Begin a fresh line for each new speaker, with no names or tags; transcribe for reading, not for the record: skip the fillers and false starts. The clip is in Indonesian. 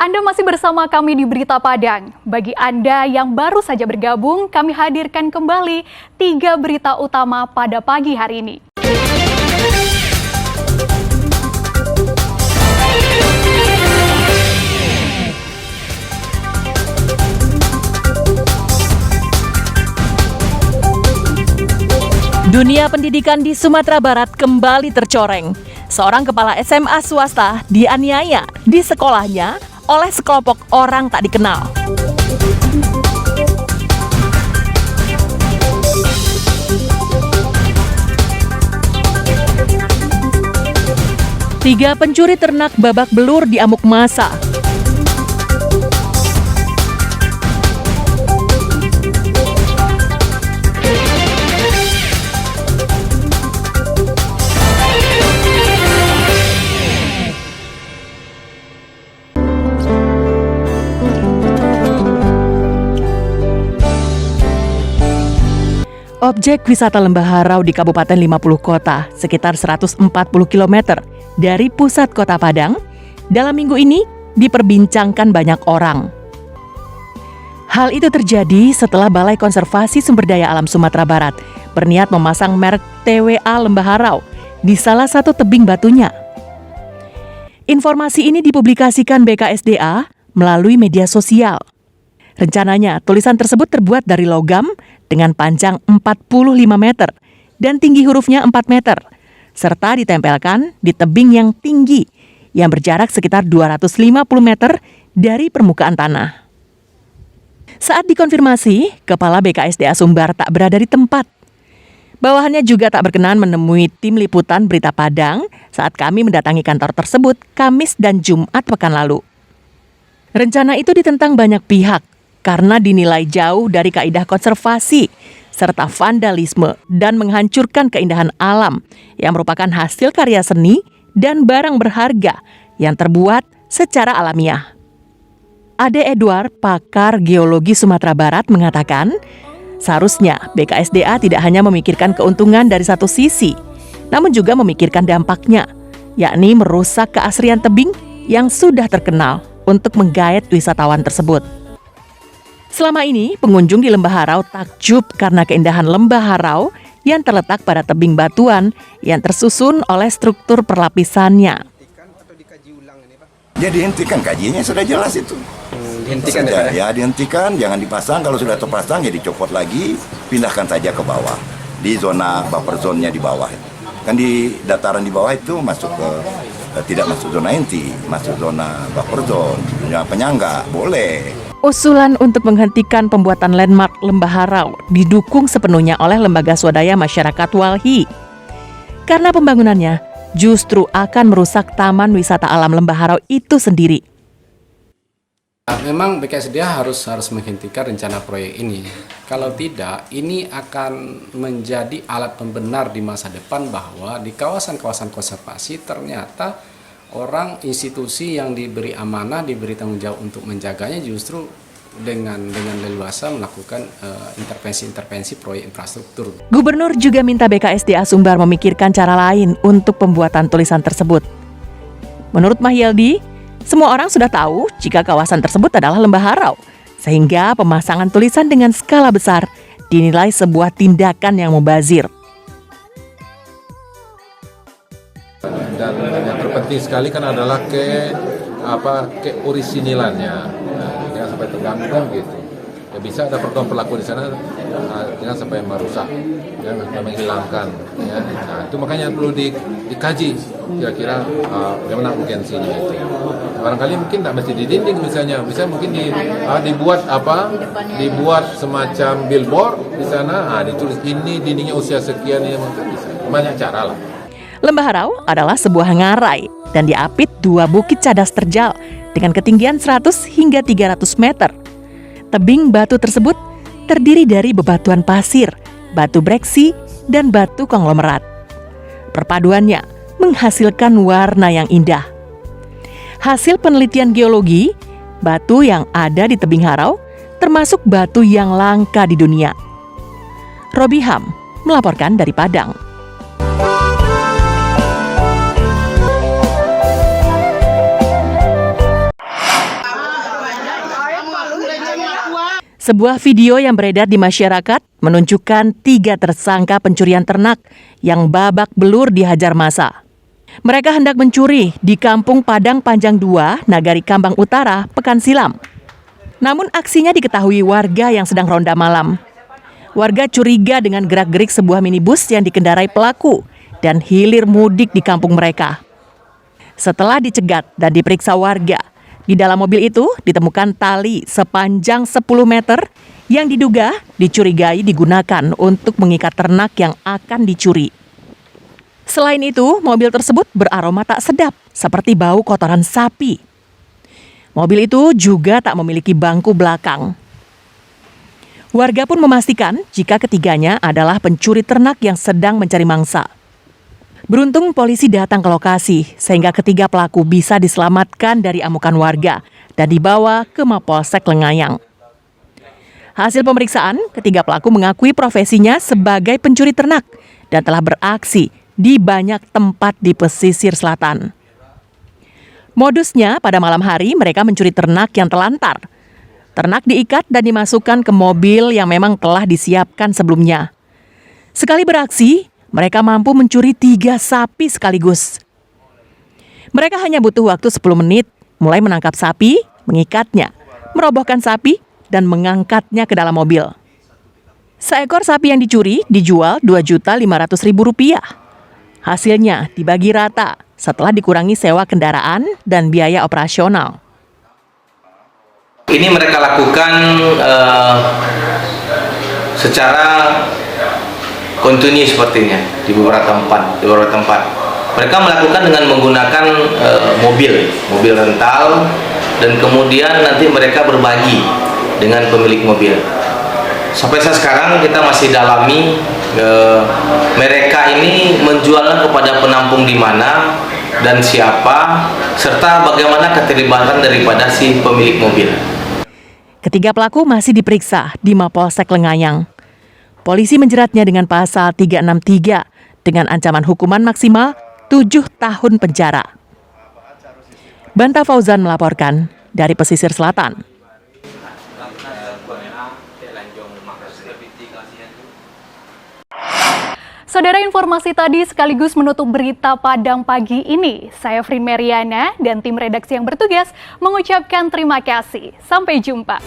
Anda masih bersama kami di Berita Padang. Bagi Anda yang baru saja bergabung, kami hadirkan kembali 3 berita utama pada pagi hari ini.
Dunia pendidikan di Sumatera Barat kembali tercoreng. Seorang kepala SMA swasta dianiaya di sekolahnya oleh sekelompok orang tak dikenal. Tiga pencuri ternak babak belur diamuk massa. Objek wisata Lembah Harau di Kabupaten 50 Kota, sekitar 140 km dari pusat kota Padang, dalam minggu ini diperbincangkan banyak orang. Hal itu terjadi setelah Balai Konservasi Sumber Daya Alam Sumatera Barat berniat memasang merek TWA Lembah Harau di salah satu tebing batunya. Informasi ini dipublikasikan BKSDA melalui media sosial. Rencananya, tulisan tersebut terbuat dari logam dengan panjang 45 meter dan tinggi hurufnya 4 meter, serta ditempelkan di tebing yang tinggi yang berjarak sekitar 250 meter dari permukaan tanah. Saat dikonfirmasi, Kepala BKSDA Sumbar tak berada di tempat. Bawahannya juga tak berkenan menemui tim liputan Berita Padang saat kami mendatangi kantor tersebut Kamis dan Jumat pekan lalu. Rencana itu ditentang banyak pihak, karena dinilai jauh dari kaidah konservasi serta vandalisme dan menghancurkan keindahan alam yang merupakan hasil karya seni dan barang berharga yang terbuat secara alamiah. Ade Edward, pakar geologi Sumatera Barat, mengatakan, seharusnya BKSDA tidak hanya memikirkan keuntungan dari satu sisi, namun juga memikirkan dampaknya, yakni merusak keasrian tebing yang sudah terkenal untuk menggait wisatawan tersebut. Selama ini, pengunjung di Lembah Harau takjub karena keindahan Lembah Harau yang terletak pada tebing batuan yang tersusun oleh struktur perlapisannya.
Ya dihentikan, kajiannya sudah jelas itu.
Dihentikan
saja, ya dihentikan, jangan dipasang. Kalau sudah terpasang ya dicopot lagi, pindahkan saja ke bawah. Di zona buffer zone-nya di bawah. Kan di dataran di bawah itu masuk ke tidak masuk zona inti, masuk zona buffer zone, zona penyangga, boleh.
Usulan untuk menghentikan pembuatan landmark Lembah Harau didukung sepenuhnya oleh Lembaga Swadaya Masyarakat Walhi. Karena pembangunannya justru akan merusak Taman Wisata Alam Lembah Harau itu sendiri.
Memang BKSDA harus menghentikan rencana proyek ini. Kalau tidak, ini akan menjadi alat pembenar di masa depan bahwa di kawasan-kawasan konservasi ternyata orang, institusi yang diberi amanah, diberi tanggung jawab untuk menjaganya justru dengan leluasa melakukan intervensi-intervensi proyek infrastruktur.
Gubernur juga minta BKSDA Sumbar memikirkan cara lain untuk pembuatan tulisan tersebut. Menurut Mahyeldi, semua orang sudah tahu jika kawasan tersebut adalah Lembah Harau, sehingga pemasangan tulisan dengan skala besar dinilai sebuah tindakan yang mubazir.
Dan yang terpenting sekali kan adalah keorisinilannya, jangan sampai terganggu kan gitu. Ya bisa ada program pelaku di sana, jangan sampai merusak, jangan sampai menghilangkan. Ya. Nah, itu makanya perlu dikaji kira-kira bagaimana urgensinya itu. Barangkali mungkin tidak mesti di dinding misalnya, bisa mungkin dibuat semacam billboard di sana, ditulis ini dindingnya usia sekian, ini mungkin bisa. Banyak cara lah.
Lembah Harau adalah sebuah ngarai dan diapit 2 bukit cadas terjal dengan ketinggian 100 hingga 300 meter. Tebing batu tersebut terdiri dari bebatuan pasir, batu breksi, dan batu konglomerat. Perpaduannya menghasilkan warna yang indah. Hasil penelitian geologi, batu yang ada di tebing Harau termasuk batu yang langka di dunia. Robi Ham melaporkan dari Padang. Sebuah video yang beredar di masyarakat menunjukkan 3 tersangka pencurian ternak yang babak belur dihajar massa. Mereka hendak mencuri di Kampung Padang Panjang 2, Nagari Kambang Utara, pekan silam. Namun aksinya diketahui warga yang sedang ronda malam. Warga curiga dengan gerak-gerik sebuah minibus yang dikendarai pelaku dan hilir mudik di kampung mereka. Setelah dicegat dan diperiksa warga, di dalam mobil itu ditemukan tali sepanjang 10 meter yang diduga dicurigai digunakan untuk mengikat ternak yang akan dicuri. Selain itu, mobil tersebut beraroma tak sedap seperti bau kotoran sapi. Mobil itu juga tak memiliki bangku belakang. Warga pun memastikan jika ketiganya adalah pencuri ternak yang sedang mencari mangsa. Beruntung polisi datang ke lokasi sehingga ketiga pelaku bisa diselamatkan dari amukan warga dan dibawa ke Mapolsek Lengayang. Hasil pemeriksaan, ketiga pelaku mengakui profesinya sebagai pencuri ternak dan telah beraksi di banyak tempat di pesisir selatan. Modusnya pada malam hari mereka mencuri ternak yang telantar. Ternak diikat dan dimasukkan ke mobil yang memang telah disiapkan sebelumnya. Sekali beraksi, mereka mampu mencuri 3 sapi sekaligus. Mereka hanya butuh waktu 10 menit, mulai menangkap sapi, mengikatnya, merobohkan sapi, dan mengangkatnya ke dalam mobil. Seekor sapi yang dicuri dijual Rp2.500.000. Hasilnya dibagi rata setelah dikurangi sewa kendaraan dan biaya operasional.
Ini mereka lakukan secara kontinu sepertinya di beberapa tempat. Mereka melakukan dengan menggunakan mobil rental, dan kemudian nanti mereka berbagi dengan pemilik mobil. Sampai saat sekarang kita masih dalami mereka ini menjualnya kepada penampung di mana dan siapa, serta bagaimana keterlibatan daripada si pemilik mobil.
Ketiga pelaku masih diperiksa di Mapolsek Lengayang. Polisi menjeratnya dengan pasal 363 dengan ancaman hukuman maksimal 7 tahun penjara. Banta Fauzan melaporkan dari pesisir selatan.
Saudara, informasi tadi sekaligus menutup berita Padang pagi ini. Saya Frin Meriana dan tim redaksi yang bertugas mengucapkan terima kasih. Sampai jumpa.